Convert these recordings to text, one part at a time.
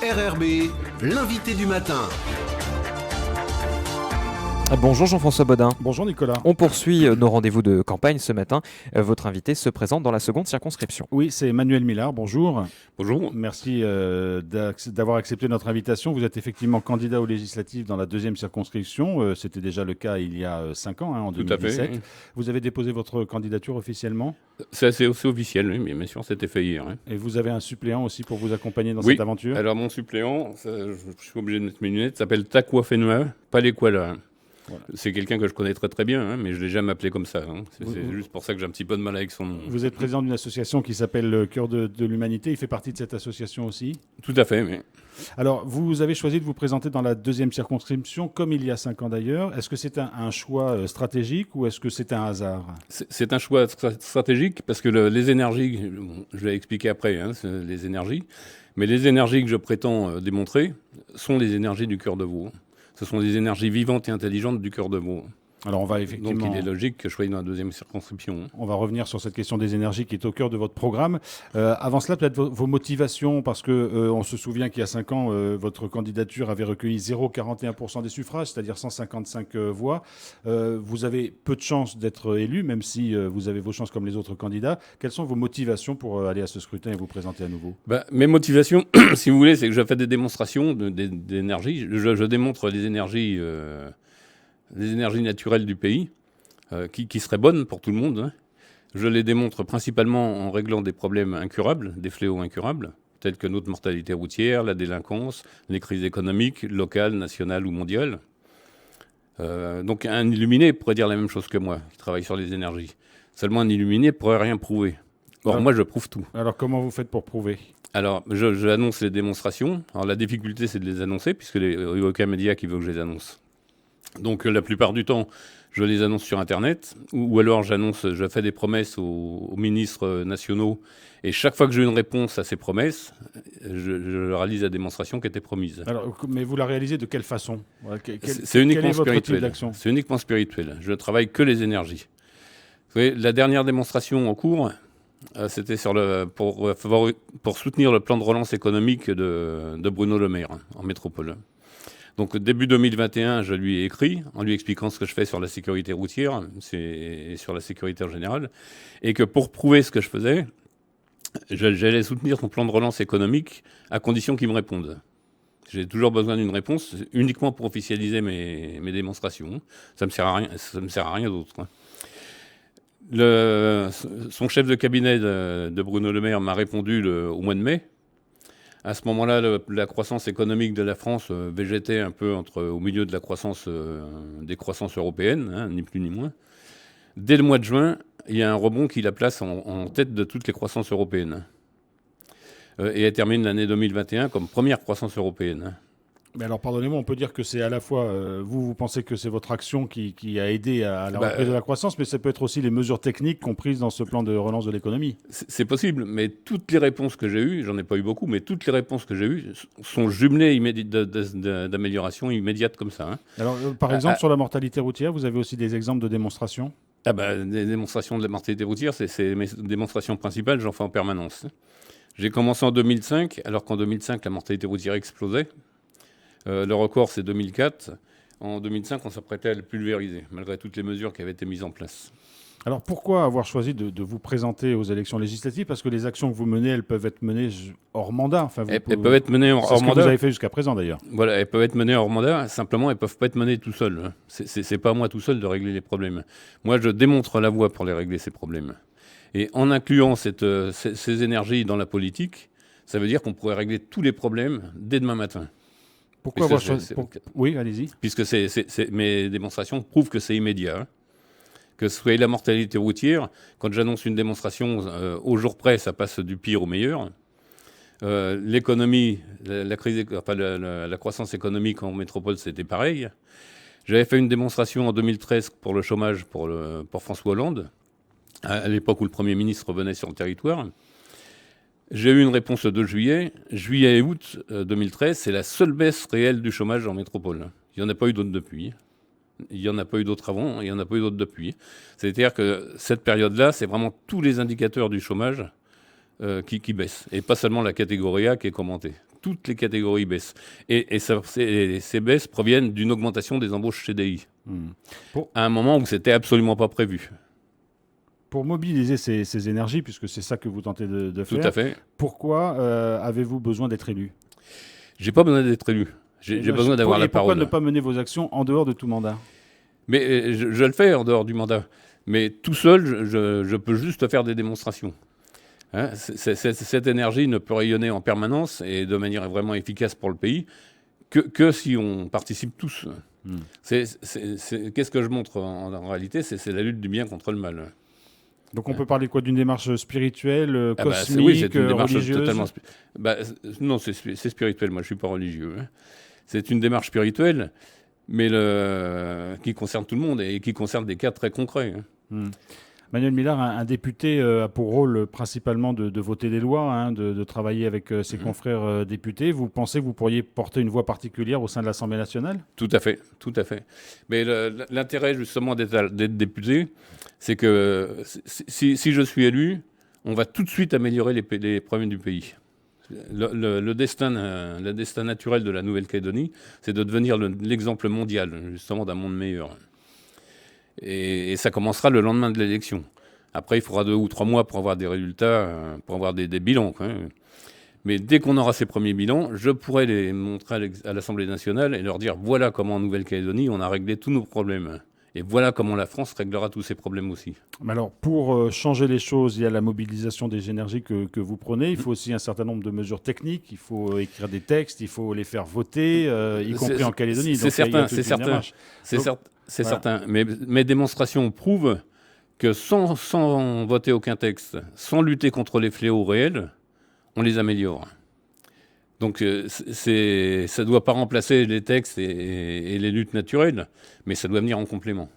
RRB, l'invité du matin. Bonjour Jean-François Bodin. Bonjour Nicolas. On poursuit nos rendez-vous de campagne ce matin. Votre invité se présente dans la seconde circonscription. Oui, c'est Emmanuel Millard, bonjour. Bonjour. Merci d'avoir accepté notre invitation. Vous êtes effectivement candidat aux législatives dans la deuxième circonscription. C'était déjà le cas il y a 5 ans, en 2017. Tout à fait. Vous avez déposé votre candidature officiellement ? C'est assez officiel, oui, mais bien sûr, c'était fait hier. Hein. Et vous avez un suppléant aussi pour vous accompagner dans cette aventure ? Alors mon suppléant, je suis obligé de mettre mes lunettes, s'appelle Takwa Fenua Palekwala. Voilà. C'est quelqu'un que je connais très très bien, hein, mais je ne l'ai jamais appelé comme ça. Hein. C'est juste pour ça que j'ai un petit peu de mal avec son nom. Vous êtes président d'une association qui s'appelle le Cœur de l'Humanité. Il fait partie de cette association aussi ? Tout à fait, oui. Alors, vous avez choisi de vous présenter dans la deuxième circonscription, comme il y a 5 ans d'ailleurs. Est-ce que c'est un choix stratégique ou est-ce que c'est un hasard ? C'est un choix stratégique parce que les énergies, je vais expliquer après, hein, les énergies, mais les énergies que je prétends démontrer sont les énergies du cœur de veau. Ce sont des énergies vivantes et intelligentes du cœur de veau. Alors on va effectivement... Donc il est logique que je sois dans la deuxième circonscription. On va revenir sur cette question des énergies qui est au cœur de votre programme. Avant cela, peut-être vos motivations, parce qu'on se souvient qu'il y a 5 ans, votre candidature avait recueilli 0,41% des suffrages, c'est-à-dire 155 voix. Vous avez peu de chances d'être élu, même si vous avez vos chances comme les autres candidats. Quelles sont vos motivations pour aller à ce scrutin et vous présenter à nouveau ? Mes motivations, si vous voulez, c'est que je fais des démonstrations d'énergie. Je démontre les énergies naturelles du pays, qui seraient bonnes pour tout le monde. Hein. Je les démontre principalement en réglant des problèmes incurables, des fléaux incurables, tels que notre mortalité routière, la délinquance, les crises économiques, locales, nationales ou mondiales. Donc un illuminé pourrait dire la même chose que moi, qui travaille sur les énergies. Seulement un illuminé pourrait rien prouver. Or, moi, je prouve tout. Alors, comment vous faites pour prouver ? Alors, je annonce les démonstrations. Alors, la difficulté, c'est de les annoncer, puisque il n'y a aucun média qui veut que je les annonce. Donc la plupart du temps, je les annonce sur Internet, ou alors je fais des promesses aux ministres nationaux, et chaque fois que j'ai une réponse à ces promesses, je réalise la démonstration qui était promise. Alors, mais vous la réalisez de quelle façon ? C'est uniquement spirituel. C'est uniquement spirituel. Je ne travaille que les énergies. Vous voyez, la dernière démonstration en cours, c'était pour soutenir le plan de relance économique de Bruno Le Maire en métropole. Donc début 2021, je lui ai écrit en lui expliquant ce que je fais sur la sécurité routière et sur la sécurité en général, et que pour prouver ce que je faisais, j'allais soutenir son plan de relance économique à condition qu'il me réponde. J'ai toujours besoin d'une réponse uniquement pour officialiser mes démonstrations. Ça me sert à rien d'autre. Son chef de cabinet de Bruno Le Maire m'a répondu au mois de mai. À ce moment-là, la croissance économique de la France végétait un peu au milieu de la croissance des croissances européennes, hein, ni plus ni moins. Dès le mois de juin, il y a un rebond qui la place en tête de toutes les croissances européennes. Et elle termine l'année 2021 comme première croissance européenne. Mais alors, pardonnez-moi, on peut dire que c'est à la fois, vous pensez que c'est votre action qui a aidé à la reprise de la croissance, mais ça peut être aussi les mesures techniques comprises dans ce plan de relance de l'économie. C'est possible, mais toutes les réponses que j'ai eues, j'en ai pas eu beaucoup, mais toutes les réponses que j'ai eues sont jumelées d'amélioration immédiate comme ça. Hein. Alors, par exemple, sur la mortalité routière, vous avez aussi des exemples de démonstrations ? Des démonstrations de la mortalité routière, c'est mes démonstrations principales, j'en fais en permanence. J'ai commencé en 2005, alors qu'en 2005, la mortalité routière explosait. Le record, c'est 2004. En 2005, on s'apprêtait à le pulvériser, malgré toutes les mesures qui avaient été mises en place. Alors, pourquoi avoir choisi de vous présenter aux élections législatives ? Parce que les actions que vous menez, elles peuvent être menées hors mandat. Enfin, elles peuvent être menées hors mandat. C'est ce que vous avez fait jusqu'à présent, d'ailleurs. Voilà, elles peuvent être menées hors mandat. Simplement, elles ne peuvent pas être menées tout seul. C'est pas à moi tout seul de régler les problèmes. Moi, je démontre la voie pour les régler, ces problèmes. Et en incluant ces énergies dans la politique, ça veut dire qu'on pourrait régler tous les problèmes dès demain matin. Pourquoi avoir choisi Oui, allez-y. Puisque mes démonstrations prouvent que c'est immédiat. Hein. Que ce soit la mortalité routière, quand j'annonce une démonstration, au jour près, ça passe du pire au meilleur. L'économie, la croissance économique en métropole, c'était pareil. J'avais fait une démonstration en 2013 pour le chômage pour François Hollande, à l'époque où le Premier ministre revenait sur le territoire. J'ai eu une réponse le 2 juillet. Juillet et août 2013, c'est la seule baisse réelle du chômage en métropole. Il n'y en a pas eu d'autres depuis. Il n'y en a pas eu d'autres avant, il n'y en a pas eu d'autres depuis. C'est-à-dire que cette période-là, c'est vraiment tous les indicateurs du chômage qui baissent. Et pas seulement la catégorie A qui est commentée. Toutes les catégories baissent. Et ces baisses proviennent d'une augmentation des embauches CDI. À un moment où c'était absolument pas prévu. Pour mobiliser ces énergies, puisque c'est ça que vous tentez de faire, Tout à fait. pourquoi avez-vous besoin d'être élu? J'ai pas besoin d'être élu. J'ai besoin d'avoir la parole. Pourquoi ne pas mener vos actions en dehors de tout mandat? Mais je le fais en dehors du mandat. Mais tout seul, je peux juste faire des démonstrations. Hein, cette énergie ne peut rayonner en permanence et de manière vraiment efficace pour le pays que si on participe tous. Qu'est-ce que je montre en réalité? C'est la lutte du bien contre le mal. Donc on peut parler quoi, d'une démarche spirituelle, cosmique, oui, c'est une démarche religieuse? totalement non, c'est spirituel. Moi, je suis pas religieux. Hein. C'est une démarche spirituelle, mais qui concerne tout le monde et qui concerne des cas très concrets. Hein. Manuel Millard, un député a pour rôle principalement de voter des lois, hein, de travailler avec ses confrères députés. Vous pensez que vous pourriez porter une voix particulière au sein de l'Assemblée nationale? Tout à fait, tout à fait. Mais l'intérêt justement d'être député, c'est que si je suis élu, on va tout de suite améliorer les problèmes du pays. Le destin naturel de la Nouvelle-Calédonie, c'est de devenir l'exemple mondial, justement, d'un monde meilleur. Et ça commencera le lendemain de l'élection. Après, il faudra 2 ou 3 mois pour avoir des résultats, pour avoir des bilans. Quoi. Mais dès qu'on aura ces premiers bilans, je pourrai les montrer à l'Assemblée nationale et leur dire voilà comment en Nouvelle-Calédonie, on a réglé tous nos problèmes. Et voilà comment la France réglera tous ses problèmes aussi. Mais alors, pour changer les choses, il y a la mobilisation des énergies que vous prenez. Il faut aussi un certain nombre de mesures techniques. Il faut écrire des textes, il faut les faire voter, y compris en Calédonie. C'est certain, c'est certain. C'est certain. Mais mes démonstrations prouvent que sans voter aucun texte, sans lutter contre les fléaux réels, on les améliore. Donc ça ne doit pas remplacer les textes et les luttes naturelles, mais ça doit venir en complément.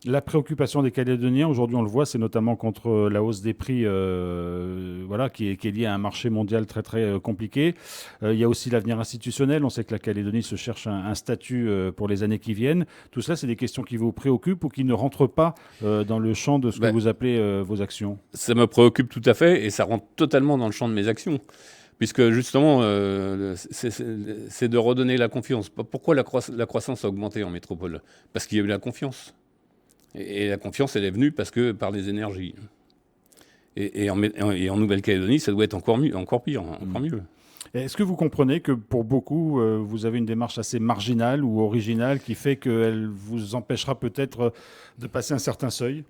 La préoccupation des Calédoniens, aujourd'hui on le voit, c'est notamment contre la hausse des prix qui est liée à un marché mondial très très compliqué. Il y a aussi l'avenir institutionnel. On sait que la Calédonie se cherche un statut pour les années qui viennent. Tout ça, c'est des questions qui vous préoccupent ou qui ne rentrent pas dans le champ de ce que vous appelez vos actions? Ça me préoccupe tout à fait et ça rentre totalement dans le champ de mes actions. Puisque justement, c'est de redonner la confiance. Pourquoi la croissance a augmenté en métropole? Parce qu'il y a eu la confiance. Et la confiance, elle est venue par les énergies. Et en Nouvelle-Calédonie, ça doit être encore pire, encore mieux. Est-ce que vous comprenez que pour beaucoup, vous avez une démarche assez marginale ou originale qui fait qu'elle vous empêchera peut-être de passer un certain seuil?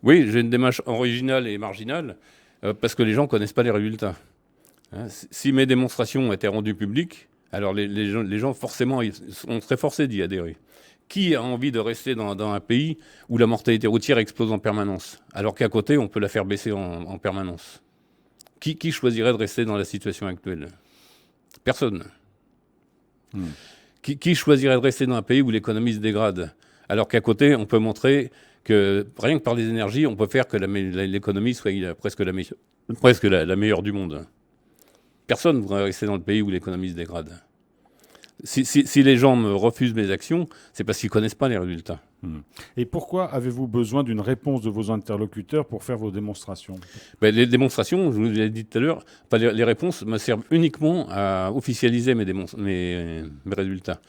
Oui, j'ai une démarche originale et marginale parce que les gens ne connaissent pas les résultats. Hein, si mes démonstrations étaient rendues publiques, alors les gens forcément on serait forcés d'y adhérer. Qui a envie de rester dans un pays où la mortalité routière explose en permanence, alors qu'à côté, on peut la faire baisser en permanence? Qui choisirait de rester dans la situation actuelle? Personne. Qui choisirait de rester dans un pays où l'économie se dégrade, alors qu'à côté, on peut montrer que, rien que par les énergies, on peut faire que l'économie soit presque la meilleure du monde. Personne ne voudrait rester dans le pays où l'économie se dégrade. Si les gens me refusent mes actions, c'est parce qu'ils ne connaissent pas les résultats. Et pourquoi avez-vous besoin d'une réponse de vos interlocuteurs pour faire vos démonstrations? Les démonstrations, je vous l'ai dit tout à l'heure, les réponses me servent uniquement à officialiser mes résultats.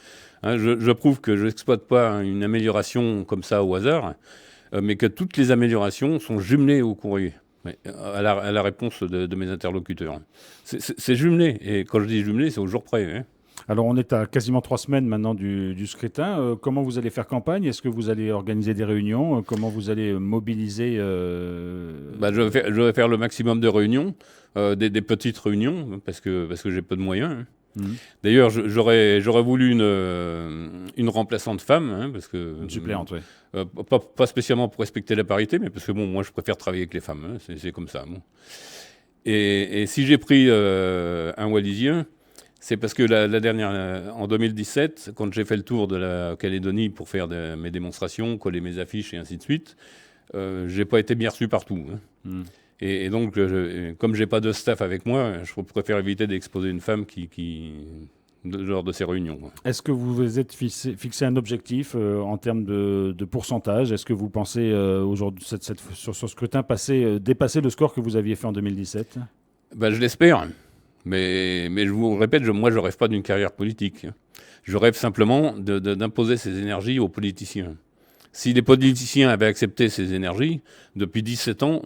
Hein, je prouve que je n'exploite pas une amélioration comme ça au hasard, mais que toutes les améliorations sont jumelées au courrier. À la réponse de mes interlocuteurs. C'est jumelé, et quand je dis jumelé, c'est au jour près. Hein. Alors on est à quasiment 3 semaines maintenant du scrutin. Comment vous allez faire campagne? Est-ce que vous allez organiser des réunions? Comment vous allez mobiliser je vais faire le maximum de réunions, des petites réunions, parce que j'ai peu de moyens. Hein. D'ailleurs, j'aurais voulu une remplaçante femme, hein, parce que une suppléante, oui. Pas spécialement pour respecter la parité, mais parce que moi je préfère travailler avec les femmes, hein, c'est comme ça. Bon. Et si j'ai pris un Wallisien, c'est parce que la dernière, en 2017, quand j'ai fait le tour de la Calédonie pour faire mes démonstrations, coller mes affiches et ainsi de suite, j'ai pas été bien reçu partout. Hein. Et donc, comme j'ai pas de staff avec moi, je préfère éviter d'exposer une femme lors de ces réunions. Est-ce que vous vous êtes fixé un objectif en termes de pourcentage? Est-ce que vous pensez aujourd'hui sur ce scrutin dépasser le score que vous aviez fait en 2017? Ben, je l'espère. Mais je vous répète, moi, je rêve pas d'une carrière politique. Je rêve simplement d'imposer ces énergies aux politiciens. Si les politiciens avaient accepté ces énergies, depuis 17 ans,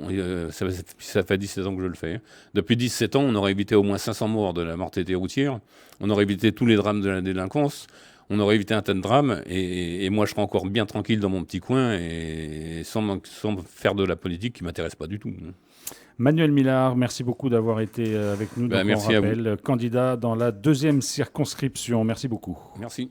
ça fait 17 ans que je le fais, depuis 17 ans, on aurait évité au moins 500 morts de la mortalité routière, on aurait évité tous les drames de la délinquance, on aurait évité un tas de drames, et moi je serais encore bien tranquille dans mon petit coin, et sans faire de la politique qui m'intéresse pas du tout. Manuel Millard, merci beaucoup d'avoir été avec nous. Donc, Merci on rappelle, candidat dans la 2e circonscription. Merci beaucoup. Merci.